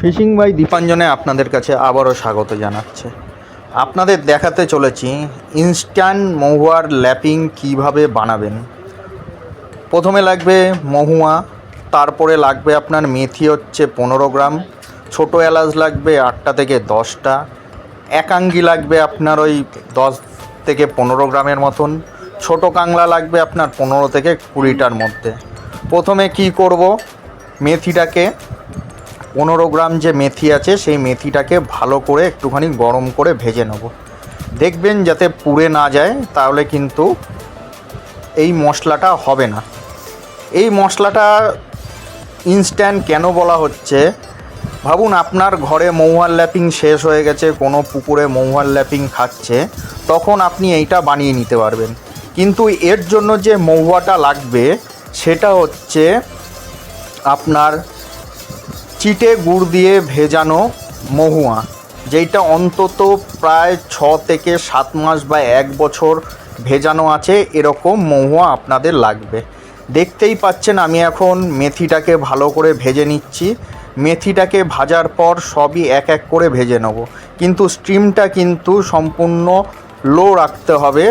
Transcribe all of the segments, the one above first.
Fishing by দীপাঞ্জনে আপনাদের কাছে আবারও স্বাগত জানাচ্ছে। আপনাদের দেখাতে চলেছি ইনস্ট্যান্ট মহুয়ার ল্যাপিং কিভাবে বানাবেন। প্রথমে লাগবে মহুয়া, তারপরে লাগবে আপনার মেথি হচ্ছে 15 গ্রাম, ছোটো এলাচ লাগবে 8টা থেকে 10টা, একাঙ্গি লাগবে আপনার ওই 10 থেকে 15 গ্রামের মতন, ছোটো কাংলা লাগবে আপনার 15 থেকে 20টার মধ্যে। প্রথমে কি করব, মেথিটাকে 15 গ্রাম যে মেথি আছে সেই মেথিটাকে ভালো করে একটুখানি গরম করে ভেজে নেব। দেখবেন যাতে পুড়ে না যায়, তাহলে কিন্তু এই মশলাটা হবে না। এই মশলাটা ইনস্ট্যান্ট কেন বলা হচ্ছে, ভাবুন আপনার ঘরে মহুয়ার ল্যাপিং শেষ হয়ে গেছে, কোনো পুকুরে মহুয়ার ল্যাপিং খাচ্ছে, তখন আপনি এইটা বানিয়ে নিতে পারবেন। কিন্তু এর জন্য যে মহুয়াটা লাগবে সেটা হচ্ছে আপনার চিটে গুড় দিয়ে ভেজানো মহুয়া, যেইটা অন্তত প্রায় 6 থেকে 7 মাস বা 1 বছর ভেজানো আছে, এরকম মহুয়া আপনাদের লাগবে। দেখতেই পাচ্ছেন আমি এখন মেথিটাকে ভালো করে ভেজে নিচ্ছি। মেথিটাকে ভাজার পর সবই এক এক করে ভেজে নেব, কিন্তু স্টিমটা কিন্তু সম্পূর্ণ লো রাখতে হবে,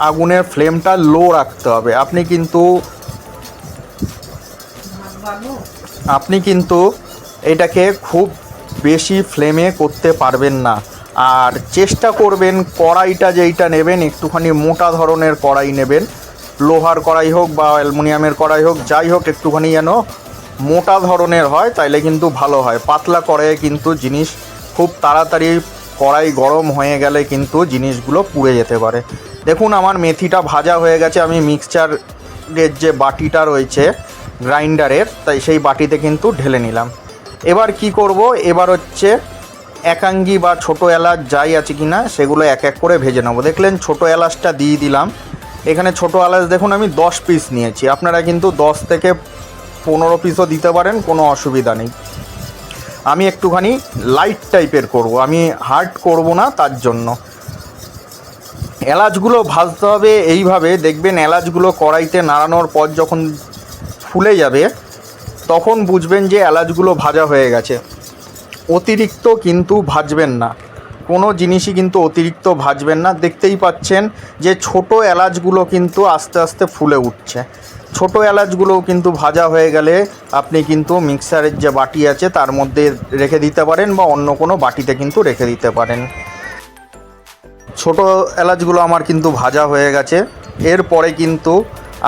আগুনের ফ্লেমটা লো রাখতে হবে। আপনি কিন্তু এটাকে খুব বেশি ফ্লেমে করতে পারবেন না। আর চেষ্টা করবেন কড়াইটা যেইটা নেবেন একটুখানি মোটা ধরনের কড়াই নেবেন, লোহার কড়াই হোক বা অ্যালুমিনিয়ামের কড়াই হোক, যাই হোক একটুখানি যেন মোটা ধরনের হয়, তাইলে কিন্তু ভালো হয়। পাতলা কড়াইয়ে কিন্তু জিনিস খুব তাড়াতাড়ি কড়াই গরম হয়ে গেলে কিন্তু জিনিসগুলো পুড়ে যেতে পারে। দেখুন আমার মেথিটা ভাজা হয়ে গেছে, আমি মিক্সচারের যে বাটিটা রয়েছে গ্রাইন্ডারের, তাই সেই বাটিতে কিন্তু ঢেলে নিলাম। এবার কি করব, এবার হচ্ছে একাঙ্গি বা ছোটো এলাচ যাই আছে কি না সেগুলো এক এক করে ভেজে নেবো। দেখলেন ছোটো এলাচটা দিয়ে দিলাম। এখানে ছোটো এলাচ দেখুন আমি 10 পিস নিয়েছি, আপনারা কিন্তু 10 থেকে 15 পিসও দিতে পারেন, কোনো অসুবিধা নেই। আমি একটুখানি লাইট টাইপের করব, আমি হার্ড করব না, তার জন্য এলাচগুলো ভাজতে হবে এইভাবে। দেখবেন এলাচগুলো কড়াইতে নাড়ানোর পর যখন ফুলে যাবে তখন বুঝবেন যে এলাচগুলো ভাজা হয়ে গেছে। অতিরিক্ত কিন্তু ভাজবেন না, কোনো জিনিসই কিন্তু অতিরিক্ত ভাজবেন না। দেখতেই পাচ্ছেন যে ছোট এলাচগুলো কিন্তু আস্তে আস্তে ফুলে উঠছে। ছোট এলাচগুলোও কিন্তু ভাজা হয়ে গেলে আপনি কিন্তু মিক্সারের যে বাটি আছে তার মধ্যে রেখে দিতে পারেন, বা অন্য কোনো বাটিতে কিন্তু রেখে দিতে পারেন। ছোট এলাচগুলো আমার কিন্তু ভাজা হয়ে গেছে। এরপরে কিন্তু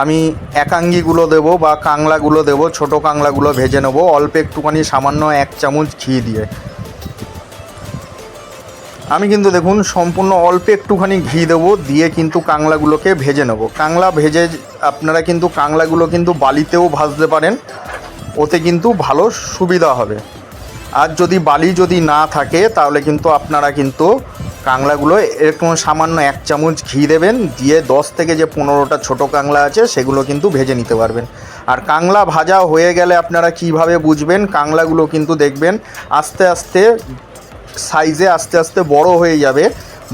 আমি একাঙ্গিগুলো দেবো বা কাংলাগুলো দেবো, ছোটো কাংলাগুলো ভেজে নেবো অল্প একটুখানি সামান্য 1 চামচ ঘি দিয়ে। আমি কিন্তু দেখুন সম্পূর্ণ অল্প একটুখানি ঘি দেবো, দিয়ে কিন্তু কাংলাগুলোকে ভেজে নেব। কাংলা ভেজে আপনারা কিন্তু কাংলাগুলো কিন্তু বালিতেও ভাজতে পারেন, ওতে কিন্তু ভালো সুবিধা হবে। আর যদি না থাকে তাহলে কিন্তু আপনারা কিন্তু কাংলাগুলো এরকম সামান্য 1 চামচ ঘি দেবেন, দিয়ে 10 থেকে যে 15টা ছোটো কাংলা আছে সেগুলো কিন্তু ভেজে নিতে পারবেন। আর কাংলা ভাজা হয়ে গেলে আপনারা কিভাবে বুঝবেন, কাংলাগুলো কিন্তু দেখবেন আস্তে আস্তে সাইজে আস্তে আস্তে বড় হয়ে যাবে।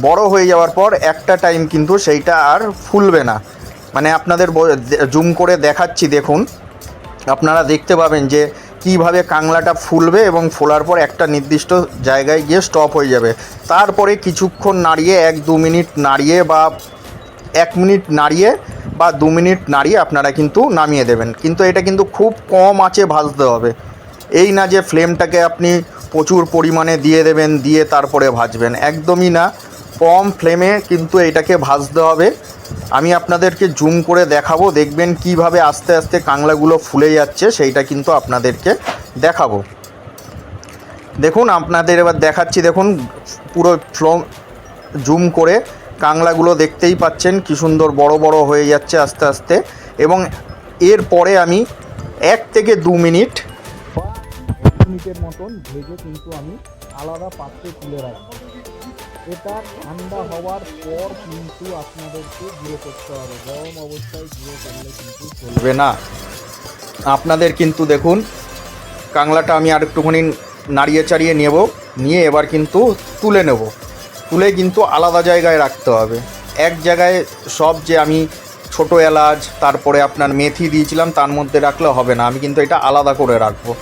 বড় হয়ে যাওয়ার পর একটা টাইম কিন্তু সেইটা আর ফুলবে না। মানে আপনাদের জুম করে দেখাচ্ছি, দেখুন আপনারা দেখতে পাবেন যে কিভাবে কাংলাটা ফুলবে, এবং ফোলার পর একটা নির্দিষ্ট জায়গায় গিয়ে স্টপ হয়ে যাবে। তারপরে কিছুক্ষণ নাড়িয়ে 1-2 মিনিট নাড়িয়ে বা 1 মিনিট নাড়িয়ে বা 2 মিনিট নাড়িয়ে আপনারা কিন্তু নামিয়ে দেবেন। কিন্তু এটা কিন্তু খুব কম আঁচে ভাজতে হবে, এই না যে ফ্লেমটাকে আপনি প্রচুর পরিমাণে দিয়ে দেবেন, দিয়ে তারপরে ভাজবেন, একদমই না। কম ফ্লেমে কিন্তু এটাকে ভাজতে হবে। আমি আপনাদেরকে জুম করে দেখাবো, দেখবেন কিভাবে আস্তে আস্তে কাংলাগুলো ফুলে যাচ্ছে, সেইটা কিন্তু আপনাদেরকে দেখাবো। দেখুন আপনাদের এবার দেখাচ্ছি, দেখুন পুরো জুম করে কাংলাগুলো দেখতেই পাচ্ছেন কি সুন্দর বড় বড় হয়ে যাচ্ছে আস্তে আস্তে। এবং এরপরে আমি 1 থেকে 2 মিনিটের মতন ভেজে কিন্তু আমি আলাদা পাত্রে তুলে রাখবো। এটা ঠান্ডা হওয়ার পর কিন্তু আপনাদেরকে গুঁড়ো করতে হবে, গরম অবস্থায় গুঁড়ো করলে কিন্তু চলবে না। আপনাদের কিন্তু দেখুন কাংলাটা আমি আর একটুখানি নাড়িয়ে চাড়িয়ে নিয়ে এবার কিন্তু তুলে নেব। তুলে কিন্তু আলাদা জায়গায় রাখতে হবে। এক জায়গায় সব যে আমি ছোটো এলাচ তারপরে আপনার মেথি দিয়েছিলাম তার মধ্যে রাখলে হবে না, আমি কিন্তু এটা আলাদা করে রাখবো।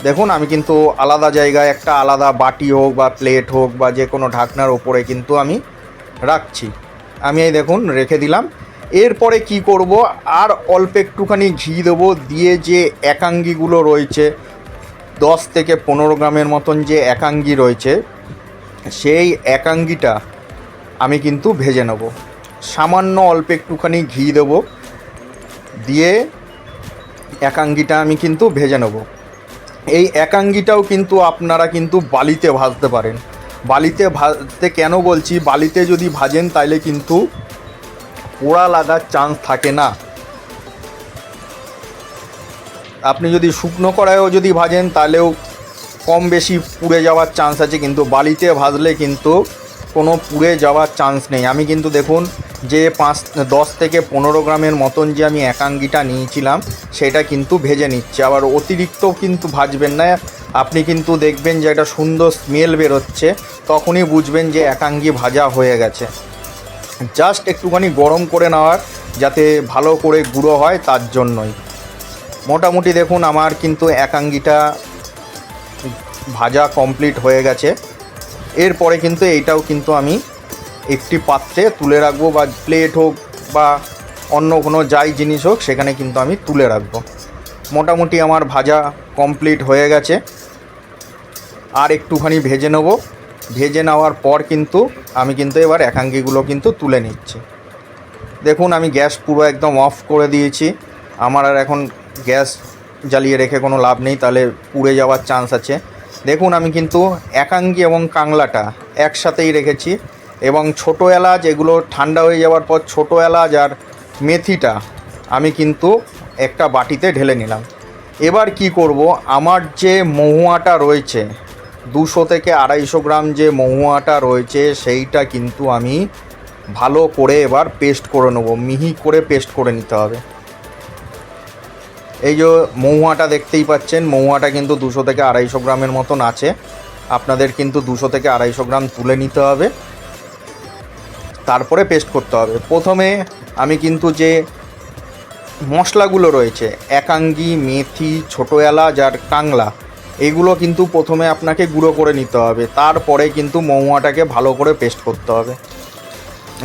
দেখুন আমি কিন্তু আলাদা জায়গায় একটা আলাদা বাটি হোক বা প্লেট হোক বা যে কোনো ঢাকনার ওপরে কিন্তু আমি রাখছি। আমি এই দেখুন রেখে দিলাম। এরপরে কি করব, আর অল্প একটুখানি ঘি দেবো, দিয়ে যে একাঙ্গিগুলো রয়েছে 10 থেকে 15 গ্রামের মতন যে একাঙ্গি রয়েছে, সেই একাঙ্গিটা আমি কিন্তু ভেজে নেব। সামান্য অল্প একটুখানি ঘি দেবো, দিয়ে একাঙ্গিটা আমি কিন্তু ভেজে নেব। এই একাঙ্গিটাও কিন্তু আপনারা কিন্তু বালিতে ভাজতে পারেন। বালিতে ভাজতে কেন বলছি, বালিতে যদি ভাজেন তাহলে কিন্তু পোড়া লাগার চান্স থাকে না। আপনি যদি শুকনো কড়াইও যদি ভাজেন তাহলেও কম বেশি পুড়ে যাওয়ার চান্স আছে, কিন্তু বালিতে ভাজলে কিন্তু কোনো পুড়ে যাওয়ার চান্স নেই। আমি কিন্তু দেখুন যে 10 থেকে 15 গ্রামের মতন যে আমি একাঙ্গিটা নিয়েছিলাম সেটা কিন্তু ভেজে নিচ্ছে। আবার অতিরিক্ত কিন্তু ভাজবেন না। আপনি কিন্তু দেখবেন যে একটা সুন্দর স্মেল বেরোচ্ছে, তখনই বুঝবেন যে একাঙ্গি ভাজা হয়ে গেছে। জাস্ট একটুখানি গরম করে নেওয়ার, যাতে ভালো করে গুঁড়ো হয় তার জন্যই। মোটামুটি দেখুন আমার কিন্তু একাঙ্গিটা ভাজা কমপ্লিট হয়ে গেছে। এরপরে কিন্তু এইটাও কিন্তু আমি একটি পাত্রে তুলে রাখবো, বা প্লেট হোক বা অন্য কোনো যাই জিনিস হোক সেখানে কিন্তু আমি তুলে রাখবো। মোটামুটি আমার ভাজা কমপ্লিট হয়ে গেছে। আর একটুখানি ভেজে নেব। ভেজে নেওয়ার পর কিন্তু আমি কিন্তু এবার একাঙ্গিগুলো কিন্তু তুলে নিচ্ছি। দেখুন আমি গ্যাস পুরো একদম অফ করে দিয়েছি। আমার আর এখন গ্যাস জ্বালিয়ে রেখে কোনো লাভ নেই, তাহলে পুড়ে যাওয়ার চান্স আছে। দেখুন আমি কিন্তু একাঙ্গি এবং কাংলাটা একসাথেই রেখেছি, এবং ছোটো এলাচ এগুলো ঠান্ডা হয়ে যাওয়ার পর ছোটো এলাচ আর মেথিটা আমি কিন্তু একটা বাটিতে ঢেলে নিলাম। এবার কি করব, আমার যে মহুয়াটা রয়েছে 200 থেকে 250 গ্রাম যে মহুয়াটা রয়েছে সেইটা কিন্তু আমি ভালো করে এবার পেস্ট করে নেব। মিহি করে পেস্ট করে নিতে হবে। এই যে মহুয়াটা দেখতেই পাচ্ছেন, মহুয়াটা কিন্তু 200 থেকে 250 গ্রামের মতন আছে। আপনাদের কিন্তু 200 থেকে 250 গ্রাম তুলে নিতে হবে, তারপরে পেস্ট করতে হবে। প্রথমে আমি কিন্তু যে মশলাগুলো রয়েছে একাঙ্গি, মেথি, ছোটো এলাচ আর কাংলা, এগুলো কিন্তু প্রথমে আপনাকে গুঁড়ো করে নিতে হবে, তারপরে কিন্তু মহুয়াটাকে ভালো করে পেস্ট করতে হবে।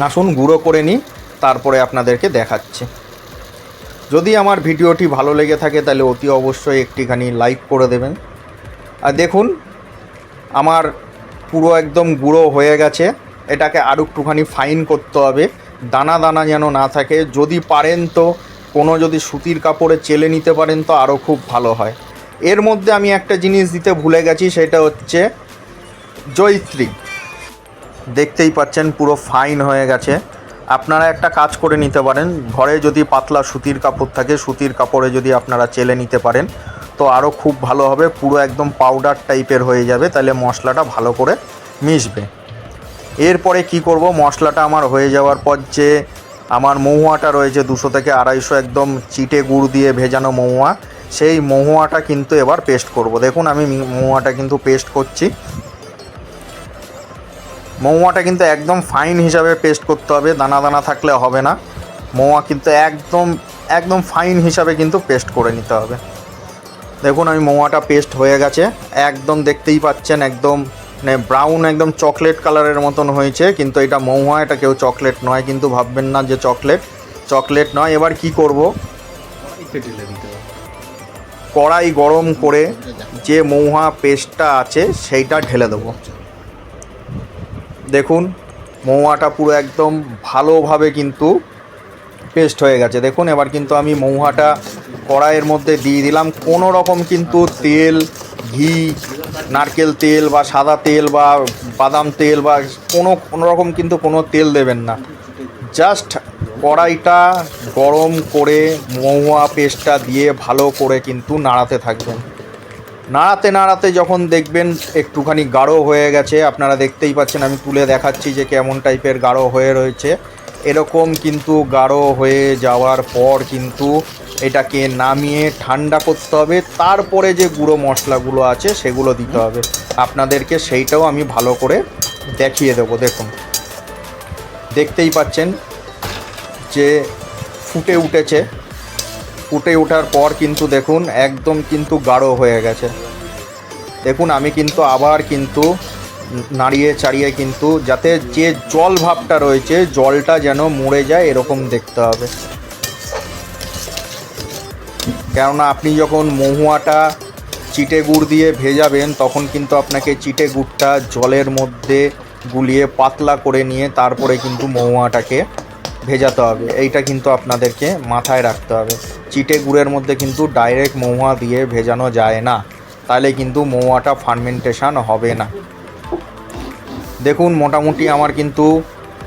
আসুন গুঁড়ো করে নিই, তারপরে আপনাদেরকে দেখাচ্ছি। যদি আমার ভিডিওটি ভালো লেগে থাকে তাহলে অতি অবশ্যই একটিখানি লাইক করে দেবেন। আর দেখুন আমার পুরো একদম গুঁড়ো হয়ে গেছে। এটাকে আরও একটুখানি ফাইন করতে হবে, দানা দানা যেন না থাকে। যদি পারেন তো কোনো যদি সুতির কাপড়ে চেলে নিতে পারেন তো আরও খুব ভালো হয়। এর মধ্যে আমি একটা জিনিস দিতে ভুলে গেছি, সেটা হচ্ছে জয়িত্রী। দেখতেই পাচ্ছেন পুরো ফাইন হয়ে গেছে। আপনারা একটা কাজ করে নিতে পারেন, ঘরে যদি পাতলা সুতির কাপড় থাকে, সুতির কাপড়ে যদি আপনারা চেলে নিতে পারেন তো আরও খুব ভালো হবে। পুরো একদম পাউডার টাইপের হয়ে যাবে, তাহলে মশলাটা ভালো করে মিশবে। এরপরে কি করব, মশলাটা আমার হয়ে যাওয়ার পর যে আমার মহুয়াটা রয়েছে 200 থেকে 250 একদম চিটে গুড় দিয়ে ভেজানো মহুয়া, সেই মহুয়াটা কিন্তু এবার পেস্ট করব। দেখুন আমি মহুয়াটা কিন্তু পেস্ট করছি। মহুয়াটা কিন্তু একদম ফাইন হিসাবে পেস্ট করতে হবে, দানা দানা থাকলে হবে না। মহুয়া কিন্তু একদম একদম ফাইন হিসাবে কিন্তু পেস্ট করে নিতে হবে। দেখুন আমি মহুয়াটা পেস্ট হয়ে গেছে, একদম দেখতেই পাচ্ছেন একদম মানে ব্রাউন একদম চকলেট কালারের মতন হয়েছে। কিন্তু এটা মহুয়া, এটা কেউ চকলেট নয়, কিন্তু ভাববেন না যে চকলেট নয়। এবার কি করব, কড়াই গরম করে যে মহুয়া পেস্টটা আছে সেইটা ঢেলে দেবো। দেখুন মহুয়াটা পুরো একদম ভালোভাবে কিন্তু পেস্ট হয়ে গেছে। দেখুন এবার কিন্তু আমি মহুয়াটা কড়াইয়ের মধ্যে দিয়ে দিলাম। কোনো রকম কিন্তু তেল, ঘি, নারকেল তেল বা সাদা তেল বা বাদাম তেল বা কোনো রকম কিন্তু কোনো তেল দেবেন না। জাস্ট কড়াইটা গরম করে মহুয়া পেস্টটা দিয়ে ভালো করে কিন্তু নাড়াতে থাকবেন। নাড়াতে নাড়াতে যখন দেখবেন একটুখানি গাঢ় হয়ে গেছে, আপনারা দেখতেই পাচ্ছেন, আমি তুলে দেখাচ্ছি যে কেমন টাইপের গাঢ় হয়ে রয়েছে। এরকম কিন্তু গাঢ় হয়ে যাওয়ার পর কিন্তু এটাকে নামিয়ে ঠান্ডা করতে হবে, তারপরে যে গুঁড়ো মশলাগুলো আছে সেগুলো দিতে হবে। আপনাদেরকে সেইটাও আমি ভালো করে দেখিয়ে দেবো। দেখুন দেখতেই পাচ্ছেন যে ফুটে উঠেছে। ফুটে ওঠার পর কিন্তু দেখুন একদম কিন্তু গাঢ় হয়ে গেছে। দেখুন আমি কিন্তু আবার কিন্তু নাড়িয়ে চাড়িয়ে কিন্তু যাতে যে জল ভাবটা রয়েছে জলটা যেন মরে যায় এরকম দেখতে হবে। কেননা আপনি যখন মহুয়াটা চিটে গুড় দিয়ে ভেজাবেন তখন কিন্তু আপনাকে চিটে গুড়টা জলের মধ্যে গুলিয়ে পাতলা করে নিয়ে তারপরে কিন্তু মহুয়াটাকে ভেজাতে হবে। এইটা কিন্তু আপনাদেরকে মাথায় রাখতে হবে। চিটে গুড়ের মধ্যে কিন্তু ডাইরেক্ট মহুয়া দিয়ে ভেজানো যায় না, তাহলে কিন্তু মহুয়াটা ফার্মেন্টেশন হবে না। দেখুন মোটামুটি আমার কিন্তু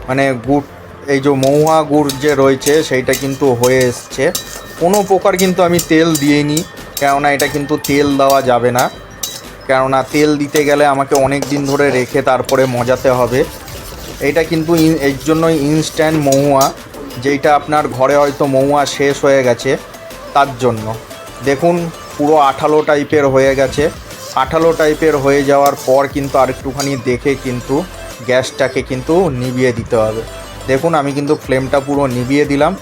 মানে গুড়, এই যে মহুয়া গুড় যে রয়েছে সেইটা কিন্তু হয়ে এসছে। কোনো প্রকার কিন্তু আমি তেল দিইনি, কেননা এটা কিন্তু তেল দেওয়া যাবে না, কেননা তেল দিতে গেলে আমাকে অনেক দিন ধরে রেখে তারপরে মজাতে হবে। এটা কিন্তু এর জন্যই ইনস্ট্যান্ট মহুয়া, যেইটা আপনার ঘরে হয়তো মহুয়া শেষ হয়ে গেছে তার জন্য। দেখুন পুরো আঠালো টাইপের হয়ে গেছে। আঠালো টাইপের হয়ে যাওয়ার পর কিন্তু আরেকটুখানি দেখে কিন্তু গ্যাসটাকে কিন্তু নিভিয়ে দিতে হবে। দেখুন আমি কিন্তু ফ্লেমটা পুরো নিভিয়ে দিলাম,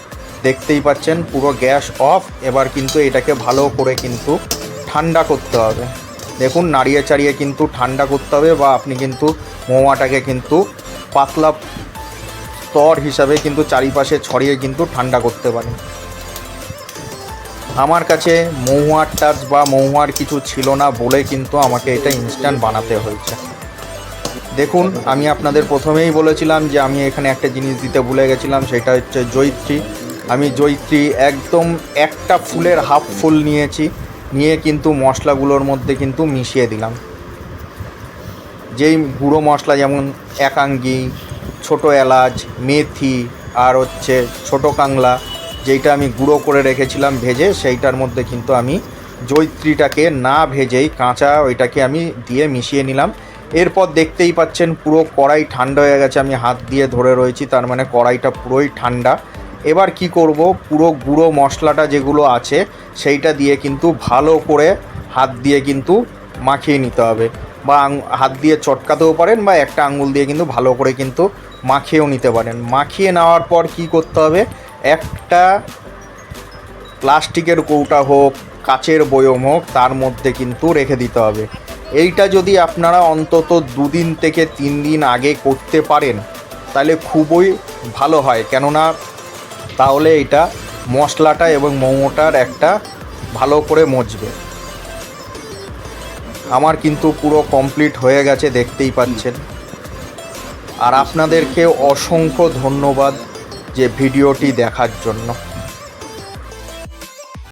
দেখতেই পাচ্ছেন পুরো গ্যাস অফ। এবার কিন্তু এটাকে ভালো করে কিন্তু ঠান্ডা করতে হবে। দেখুন নাড়িয়ে চাড়িয়ে কিন্তু ঠান্ডা করতে হবে, বা আপনি কিন্তু মহুয়াটাকে কিন্তু পাতলা স্তর হিসাবে কিন্তু চারিপাশে ছড়িয়ে কিন্তু ঠান্ডা করতে পারেন। আমার কাছে মহুয়ার টাচ বা মহুয়ার কিছু ছিল না বলে কিন্তু আমাকে এটা ইনস্ট্যান্ট বানাতে হয়েছে। দেখুন আমি আপনাদের প্রথমেই বলেছিলাম যে আমি এখানে একটা জিনিস দিতে ভুলে গেছিলাম, সেটা হচ্ছে জয়িত্রী। আমি জয়িত্রী একদম একটা ফুলের হাফ ফুল নিয়েছি, নিয়ে কিন্তু মশলাগুলোর মধ্যে কিন্তু মিশিয়ে দিলাম। যেই গুঁড়ো মশলা যেমন একাঙ্গি, ছোটো এলাচ, মেথি আর হচ্ছে ছোটো কাংলা, যেইটা আমি গুঁড়ো করে রেখেছিলাম ভেজে, সেইটার মধ্যে কিন্তু আমি জয়িত্রীটাকে না ভেজেই কাঁচা ওইটাকে আমি দিয়ে মিশিয়ে নিলাম। এরপর দেখতেই পাচ্ছেন পুরো কড়াই ঠান্ডা হয়ে গেছে, আমি হাত দিয়ে ধরে রয়েছি, তার মানে কড়াইটা পুরোই ঠান্ডা। এবার কি করব, পুরো গুঁড়ো মশলাটা যেগুলো আছে সেইটা দিয়ে কিন্তু ভালো করে হাত দিয়ে কিন্তু মাখিয়ে নিতে হবে, বা হাত দিয়ে চটকাতেও পারেন, বা একটা আঙ্গুল দিয়ে কিন্তু ভালো করে কিন্তু মাখিয়েও নিতে পারেন। মাখিয়ে নেওয়ার পর কি করতে হবে, একটা প্লাস্টিকের কৌটা হোক, কাচের বয়ম হোক, তার মধ্যে কিন্তু রেখে দিতে হবে। এইটা যদি আপনারা অন্তত 2 দিন থেকে 3 দিন আগে করতে পারেন তাহলে খুবই ভালো হয়, কেননা তাহলে এটা মশলাটা এবং মোমোটার একটা ভালো করে মজবে। আমার কিন্তু পুরো কমপ্লিট হয়ে গেছে, দেখতেই পাচ্ছেন। আর আপনাদেরকে অসংখ্য ধন্যবাদ যে ভিডিওটি দেখার জন্য।